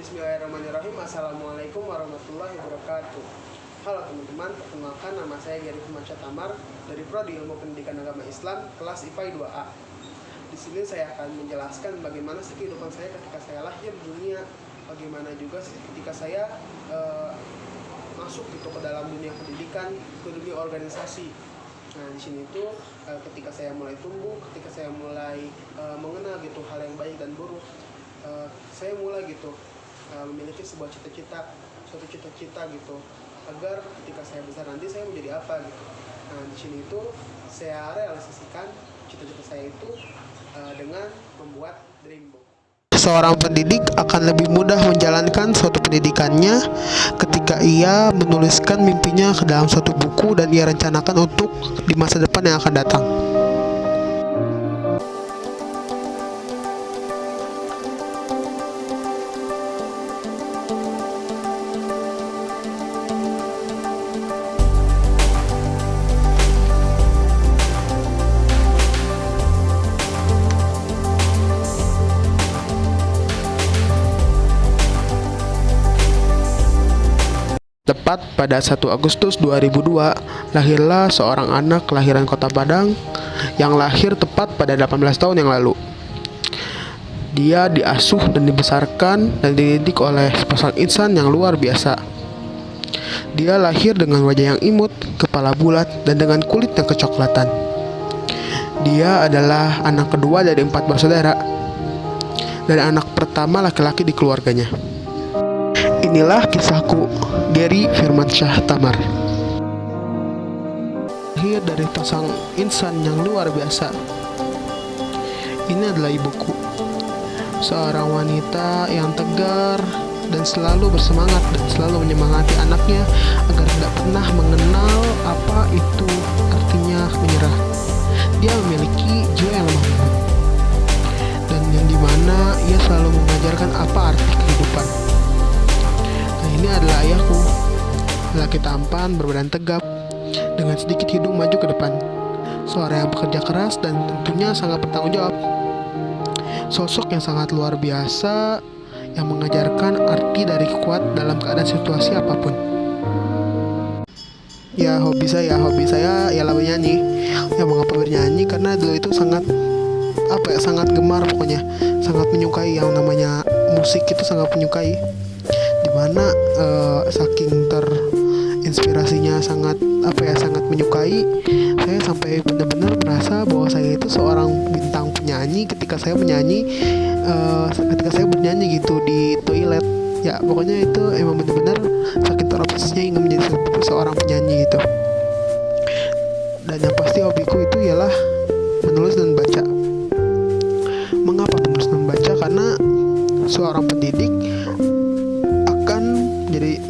Bismillahirrahmanirrahim. Assalamualaikum warahmatullahi wabarakatuh. Halo teman-teman, perkenalkan nama saya Gary Firmansyah Tamar dari Prodi Ilmu Pendidikan Agama Islam kelas IPA 2A. Di sini saya akan menjelaskan bagaimana sih kehidupan saya ketika saya lahir di dunia, bagaimana juga sih ketika saya masuk gitu ke dalam dunia pendidikan, ke dunia organisasi. Nah, di sini tuh ketika saya mulai tumbuh, ketika saya mulai mengenal gitu hal yang baik dan buruk, saya mulai gitu memiliki sebuah suatu cita-cita gitu, agar ketika saya besar nanti saya menjadi apa gitu. Nah, di sini itu saya realisasikan cita-cita saya itu dengan membuat Dreambook. Seorang pendidik akan lebih mudah menjalankan suatu pendidikannya ketika ia menuliskan mimpinya ke dalam suatu buku dan ia rencanakan untuk di masa depan yang akan datang. Tepat pada 1 Agustus 2002, lahirlah seorang anak kelahiran Kota Padang yang lahir tepat pada 18 tahun yang lalu. Dia diasuh dan dibesarkan dan dididik oleh sepasang insan yang luar biasa. Dia lahir dengan wajah yang imut, kepala bulat, dan dengan kulit yang kecoklatan. Dia adalah anak kedua dari 4 bersaudara dan anak pertama laki-laki di keluarganya. Inilah kisahku, Gary Firmansyah Tamar. Lahir dari pasang insan yang luar biasa. Ini adalah ibuku, seorang wanita yang tegar dan selalu bersemangat dan selalu menyemangati anaknya agar tidak pernah mengenal apa itu artinya menyerah. Dia memiliki jiwa yang lemah lembut dan yang dimana ia selalu mengajarkan apa arti kehidupan. Ini adalah ayahku, laki tampan berbadan tegap dengan sedikit hidung maju ke depan, seorang yang bekerja keras dan tentunya sangat bertanggung jawab. Sosok yang sangat luar biasa yang mengajarkan arti dari kuat dalam keadaan situasi apapun. Ya, hobi saya ialah bernyanyi. Ya, mengapa bernyanyi? Karena dulu itu sangat gemar, pokoknya sangat menyukai yang namanya musik, itu sangat menyukai. Dimana saking terinspirasinya sangat menyukai, saya sampai benar-benar merasa bahwa saya itu seorang bintang penyanyi ketika saya bernyanyi gitu di toilet. Ya, pokoknya itu emang benar-benar saking terobsesinya ingin menjadi seorang penyanyi gitu. Dan yang pasti hobiku itu ialah menulis dan baca. Mengapa menulis dan baca? Karena seorang pendidik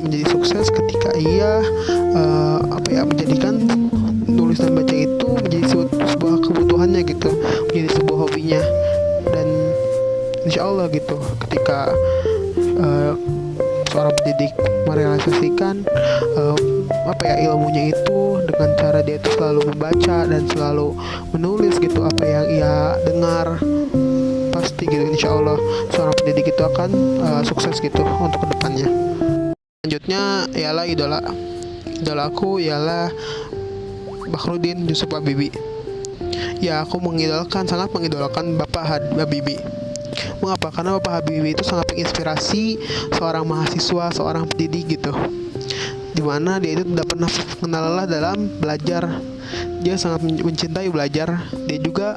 menjadi sukses ketika ia menjadikan tulis dan baca itu menjadi sebuah kebutuhannya gitu, menjadi sebuah hobinya. Dan insya Allah gitu, ketika seorang pendidik merealisasikan ilmunya itu dengan cara dia itu selalu membaca dan selalu menulis gitu apa yang ia dengar, pasti gitu insya Allah seorang pendidik itu akan sukses gitu untuk kedepannya. Selanjutnya ialah idolaku ialah Bakhrudin Yusuf Habibie. Ya, aku sangat mengidolakan Bapak Habibie. Mengapa? Karena Bapak Habibie itu sangat menginspirasi seorang mahasiswa, seorang pendidik gitu, dimana dia itu tidak pernah mengenal lelah dalam belajar. Dia sangat mencintai belajar. Dia juga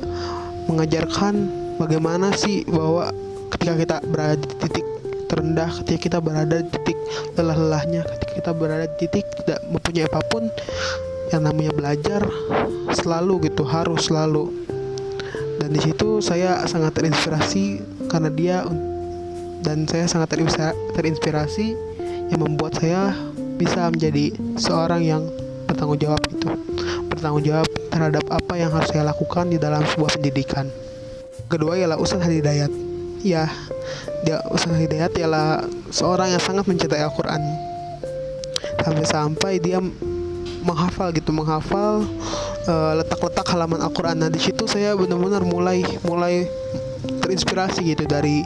mengajarkan bagaimana sih bahwa ketika kita berada di titik terendah, ketika kita berada di titik lelah-lelahnya, ketika kita berada di titik tidak mempunyai apapun, yang namanya belajar harus selalu. Dan di situ saya sangat terinspirasi karena dia, dan saya sangat terinspirasi yang membuat saya bisa menjadi seorang yang bertanggung jawab terhadap apa yang harus saya lakukan di dalam sebuah pendidikan. Kedua ialah Ustaz Hidayat. Ya, Ustaz Hidayat ialah seorang yang sangat mencintai Al-Quran, sampai dia menghafal letak-letak halaman Al-Quran. Nah, di situ saya benar-benar mulai terinspirasi gitu dari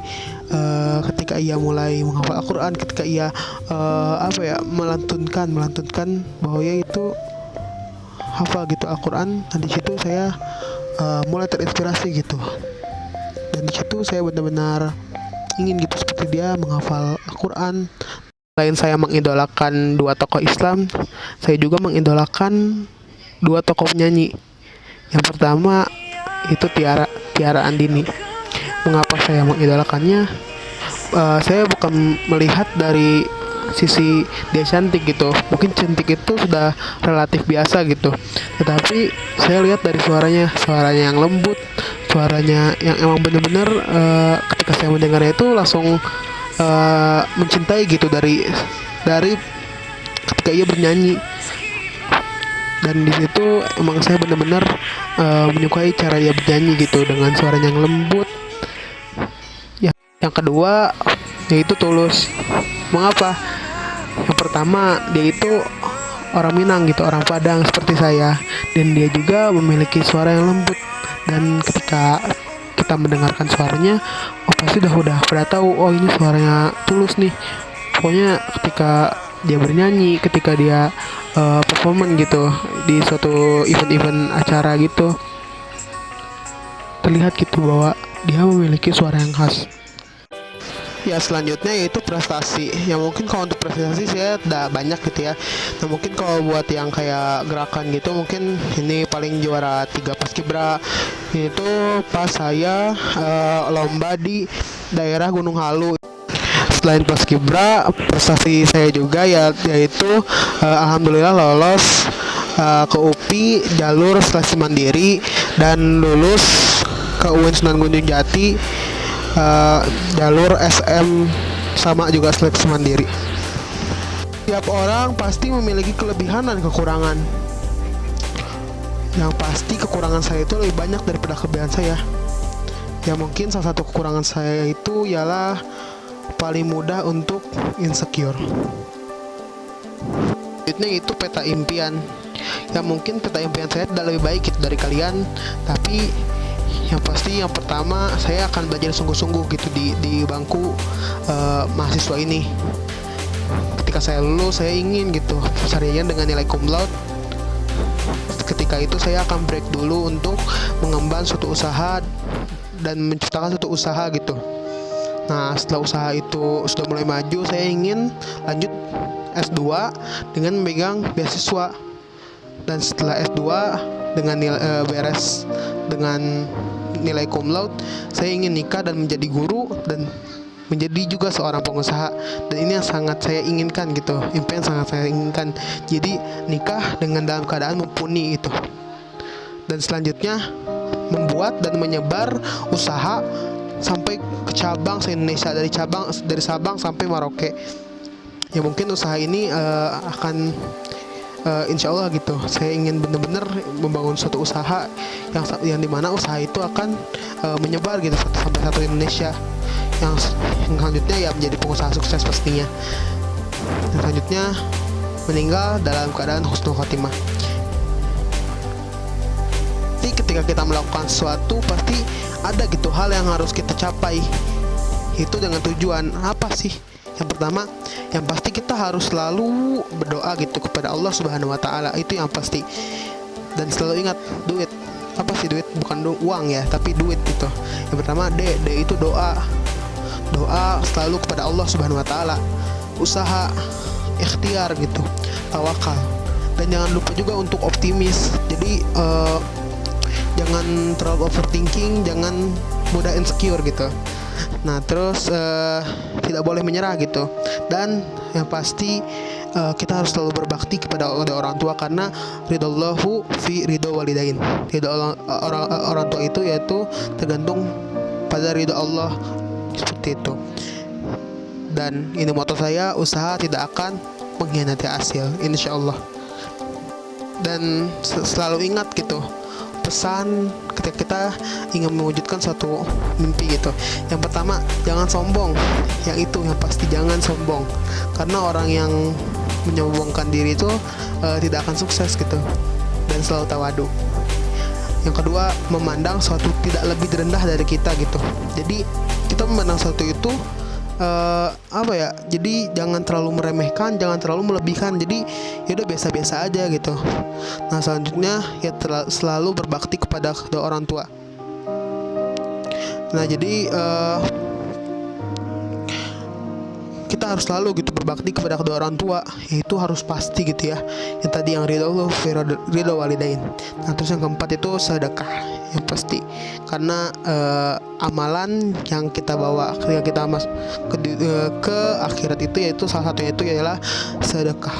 ketika ia mulai menghafal Al-Quran, ketika ia melantunkan bahwa ia itu hafal gitu Al-Quran. Dan di situ saya mulai terinspirasi gitu, dan di situ saya benar-benar ingin gitu seperti dia menghafal Al-Quran. Selain saya mengidolakan dua tokoh Islam, saya juga mengidolakan dua tokoh penyanyi. Yang pertama itu Tiara Andini. Mengapa saya mengidolakannya? Saya bukan melihat dari sisi dia cantik gitu, mungkin cantik itu sudah relatif biasa gitu, tetapi saya lihat dari suaranya yang lembut, suaranya yang emang bener-bener ketika saya mendengarnya itu langsung mencintai gitu dari ketika ia bernyanyi. Dan di situ emang saya benar-benar menyukai cara dia bernyanyi gitu dengan suaranya yang lembut. Yang kedua yaitu Tulus. Mengapa? Yang pertama, dia itu orang Minang gitu, orang Padang seperti saya, dan dia juga memiliki suara yang lembut. Dan ketika kita mendengarkan suaranya, pasti udah pada tahu, oh ini suaranya Tulus nih. Pokoknya ketika dia bernyanyi, ketika dia performan gitu di suatu event acara gitu, terlihat gitu bahwa dia memiliki suara yang khas. Ya, selanjutnya yaitu prestasi. Ya mungkin kalau untuk prestasi saya tidak banyak gitu ya. Nah mungkin kalau buat yang kayak gerakan gitu, mungkin ini paling juara 3 paskibra itu pas saya lomba di daerah Gunung Halu. Selain paskibra, prestasi saya juga yaitu alhamdulillah lolos ke UPI jalur seleksi mandiri dan lulus ke UIN Sunan Gunung Jati jalur SM sama juga seleksi mandiri. Tiap orang pasti memiliki kelebihan dan kekurangan. Yang pasti kekurangan saya itu lebih banyak daripada kelebihan saya. Ya mungkin salah satu kekurangan saya itu ialah paling mudah untuk insecure. Itu peta impian. Ya mungkin peta impian saya tidak lebih baik gitu dari kalian, tapi yang pasti yang pertama saya akan belajar sungguh-sungguh gitu di bangku mahasiswa ini. Ketika saya lulus, saya ingin gitu sarjana dengan nilai cum laude. Ketika itu saya akan break dulu untuk mengembang suatu usaha dan menciptakan suatu usaha gitu. Nah setelah usaha itu sudah mulai maju, saya ingin lanjut S2 dengan memegang beasiswa. Dan setelah S2 dengan nilai beres dengan nilai cum laude, saya ingin nikah dan menjadi guru dan menjadi juga seorang pengusaha. Dan ini yang sangat saya inginkan gitu, impian sangat saya inginkan. Jadi nikah dengan dalam keadaan mumpuni itu. Dan selanjutnya membuat dan menyebar usaha sampai ke cabang se-Indonesia, dari Sabang sampai Merauke. Ya mungkin usaha ini akan insya Allah gitu, saya ingin benar-benar membangun suatu usaha yang dimana usaha itu akan menyebar gitu sampai satu Indonesia. Yang selanjutnya ya menjadi pengusaha sukses pastinya. Dan selanjutnya meninggal dalam keadaan husnul khotimah. Jadi ketika kita melakukan sesuatu pasti ada gitu hal yang harus kita capai. Itu dengan tujuan apa sih? Yang pertama, yang pasti kita harus selalu berdoa gitu kepada Allah Subhanahu wa taala. Itu yang pasti. Dan selalu ingat, duit. Apa sih duit? Bukan uang ya, tapi duit itu. Yang pertama, D itu doa. Doa selalu kepada Allah Subhanahu wa taala. Usaha, ikhtiar gitu. Tawakal. Dan jangan lupa juga untuk optimis. Jadi jangan terlalu overthinking, jangan mudah insecure gitu. Nah terus tidak boleh menyerah gitu. Dan yang pasti kita harus selalu berbakti kepada orang tua, karena ridallahu fi ridho walidain. Ridho orang tua itu yaitu tergantung pada ridho Allah, seperti itu. Dan ini moto saya, usaha tidak akan mengkhianati hasil, insya Allah. Dan selalu ingat gitu pesan ketika kita ingin mewujudkan suatu mimpi gitu. Yang pertama, jangan sombong. Yang itu yang pasti jangan sombong, karena orang yang menyombongkan diri itu tidak akan sukses gitu. Dan selalu tawadu. Yang kedua, memandang suatu tidak lebih rendah dari kita gitu. Jadi kita memandang suatu itu apa ya, jadi jangan terlalu meremehkan, jangan terlalu melebihkan, jadi ya udah biasa-biasa aja gitu. Nah selanjutnya ya selalu berbakti kepada kedua orang tua. Nah jadi kita harus selalu gitu berbakti kepada kedua orang tua, itu harus pasti gitu ya. Yang tadi yang ridho Allah, ridho walidain. Nah terus yang keempat itu sedekah, yang pasti, karena amalan yang kita bawa ketika kita ke akhirat itu, yaitu salah satunya itu adalah sedekah.